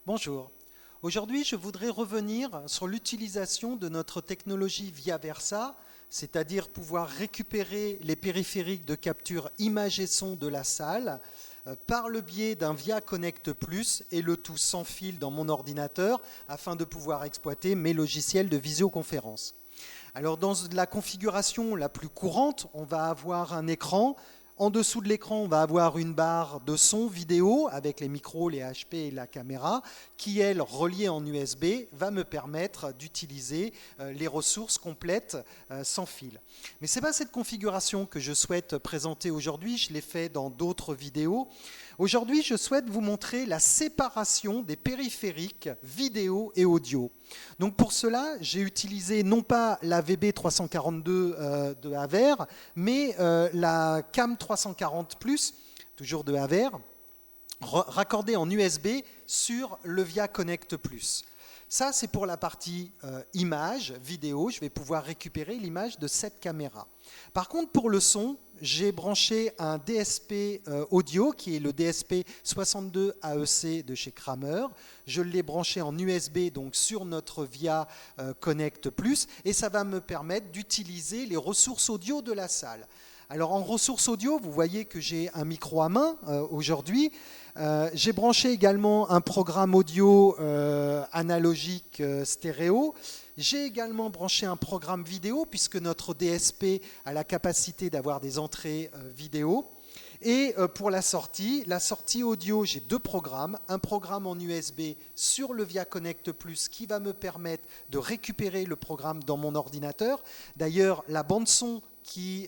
Bonjour. Aujourd'hui, je voudrais revenir sur l'utilisation de notre technologie Viaversa, c'est-à-dire pouvoir récupérer les périphériques de capture image et son de la salle par le biais d'un Via Connect Plus et le tout sans fil dans mon ordinateur afin de pouvoir exploiter mes logiciels de visioconférence. Alors dans la configuration la plus courante, on va avoir un écran. En dessous de l'écran, on va avoir une barre de son vidéo avec les micros, les HP et la caméra qui, elle, reliée en USB, va me permettre d'utiliser les ressources complètes sans fil. Mais ce n'est pas cette configuration que je souhaite présenter aujourd'hui, je l'ai fait dans d'autres vidéos. Aujourd'hui, je souhaite vous montrer la séparation des périphériques vidéo et audio. Donc pour cela, j'ai utilisé non pas la VB342 de Haver, mais la CAM 340 Plus, toujours de Haver, raccordée en USB sur le Via Connect Plus. Ça, c'est pour la partie image, vidéo. Je vais pouvoir récupérer l'image de cette caméra. Par contre, pour le son, j'ai branché un DSP audio qui est le DSP 62 AEC de chez Kramer. Je l'ai branché en USB donc sur notre Via Connect Plus et ça va me permettre d'utiliser les ressources audio de la salle. Alors en ressources audio, vous voyez que j'ai un micro à main aujourd'hui. J'ai branché également un programme audio analogique stéréo. J'ai également branché un programme vidéo puisque notre DSP a la capacité d'avoir des entrées vidéo. Et pour la sortie audio, j'ai deux programmes. Un programme en USB sur le Via Connect Plus qui va me permettre de récupérer le programme dans mon ordinateur. D'ailleurs, la bande son qui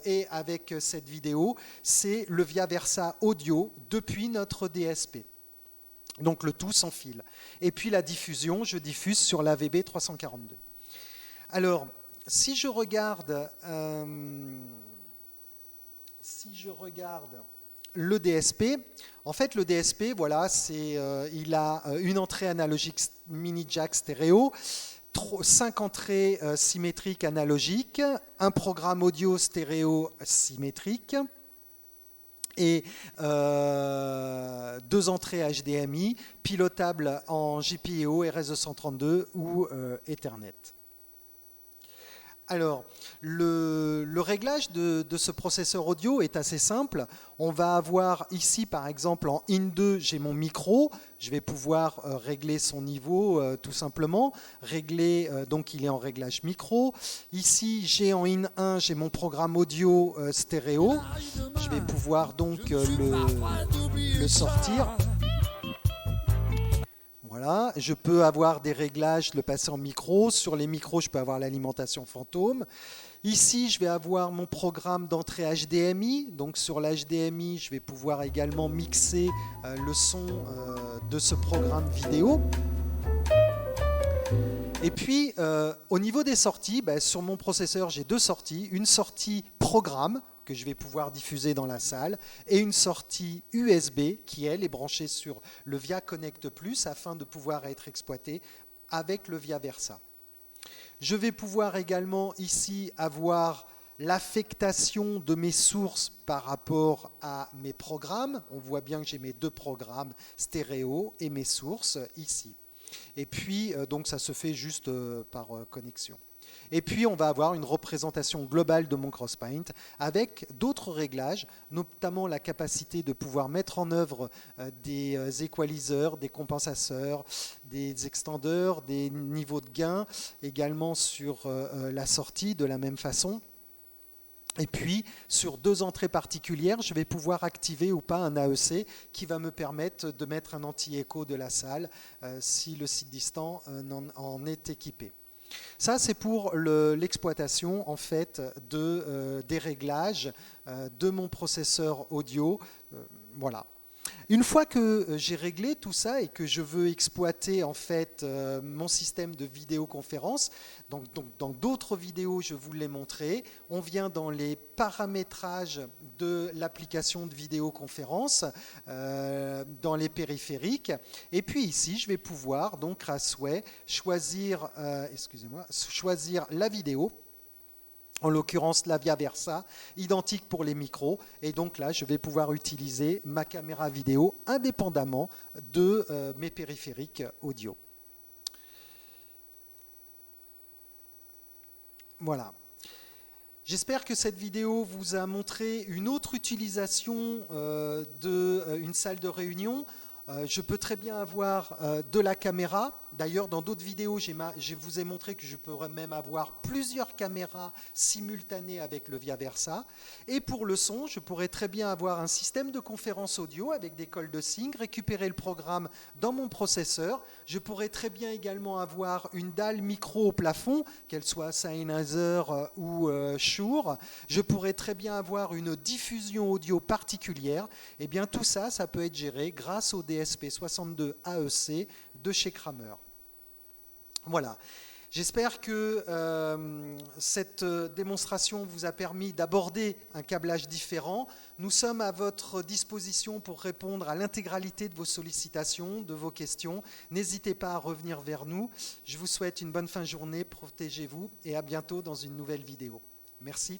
est avec cette vidéo, c'est le Viaversa audio depuis notre DSP. Donc le tout sans fil. Et puis la diffusion, je diffuse sur la VB342. Alors, si je regarde le DSP, en fait le DSP, voilà, il a une entrée analogique mini jack stéréo, 5 entrées symétriques analogiques, un programme audio stéréo symétrique et 2 entrées HDMI pilotables en GPIO, RS232 ou Ethernet. Alors, le réglage de ce processeur audio est assez simple. On va avoir ici, par exemple, en In2, j'ai mon micro. Je vais pouvoir régler son niveau tout simplement. Régler, donc il est en réglage micro. Ici, j'ai en In1, j'ai mon programme audio stéréo. Je vais pouvoir donc le sortir. Voilà, je peux avoir des réglages, le passer en micro. Sur les micros, je peux avoir l'alimentation fantôme. Ici, je vais avoir mon programme d'entrée HDMI. Donc sur l'HDMI, je vais pouvoir également mixer le son de ce programme vidéo. Et puis, au niveau des sorties, sur mon processeur, j'ai 2 sorties. Une sortie programme, que je vais pouvoir diffuser dans la salle, et une sortie USB qui, elle, est branchée sur le Via Connect Plus afin de pouvoir être exploitée avec le Viaversa. Je vais pouvoir également ici avoir l'affectation de mes sources par rapport à mes programmes. On voit bien que j'ai mes 2 programmes stéréo et mes sources ici. Et puis, donc ça se fait juste par connexion. Et puis, on va avoir une représentation globale de mon CrossPaint avec d'autres réglages, notamment la capacité de pouvoir mettre en œuvre des équaliseurs, des compensateurs, des extendeurs, des niveaux de gain, également sur la sortie de la même façon. Et puis, sur 2 entrées particulières, je vais pouvoir activer ou pas un AEC qui va me permettre de mettre un anti-écho de la salle si le site distant en est équipé. Ça, c'est pour l'exploitation en fait des réglages de mon processeur audio. Voilà. Une fois que j'ai réglé tout ça et que je veux exploiter en fait mon système de vidéoconférence, donc dans d'autres vidéos je vous l'ai montré, on vient dans les paramétrages de l'application de vidéoconférence, dans les périphériques, et puis ici je vais pouvoir donc à souhait choisir la vidéo. en l'occurrence la Via Versa, identique pour les micros. Et donc là, je vais pouvoir utiliser ma caméra vidéo indépendamment de mes périphériques audio. Voilà. J'espère que cette vidéo vous a montré une autre utilisation d'une salle de réunion. Je peux très bien avoir de la caméra. D'ailleurs, dans d'autres vidéos, je vous ai montré que je pourrais même avoir plusieurs caméras simultanées avec le Via Versa. Et pour le son, je pourrais très bien avoir un système de conférence audio avec des cols de sync, récupérer le programme dans mon processeur. Je pourrais très bien également avoir une dalle micro au plafond, qu'elle soit Sennheiser ou Shure. Je pourrais très bien avoir une diffusion audio particulière. Et bien tout ça, ça peut être géré grâce au DSP62 AEC de chez Kramer. Voilà. J'espère que cette démonstration vous a permis d'aborder un câblage différent. Nous sommes à votre disposition pour répondre à l'intégralité de vos sollicitations, de vos questions. N'hésitez pas à revenir vers nous. Je vous souhaite une bonne fin de journée, protégez-vous et à bientôt dans une nouvelle vidéo. Merci.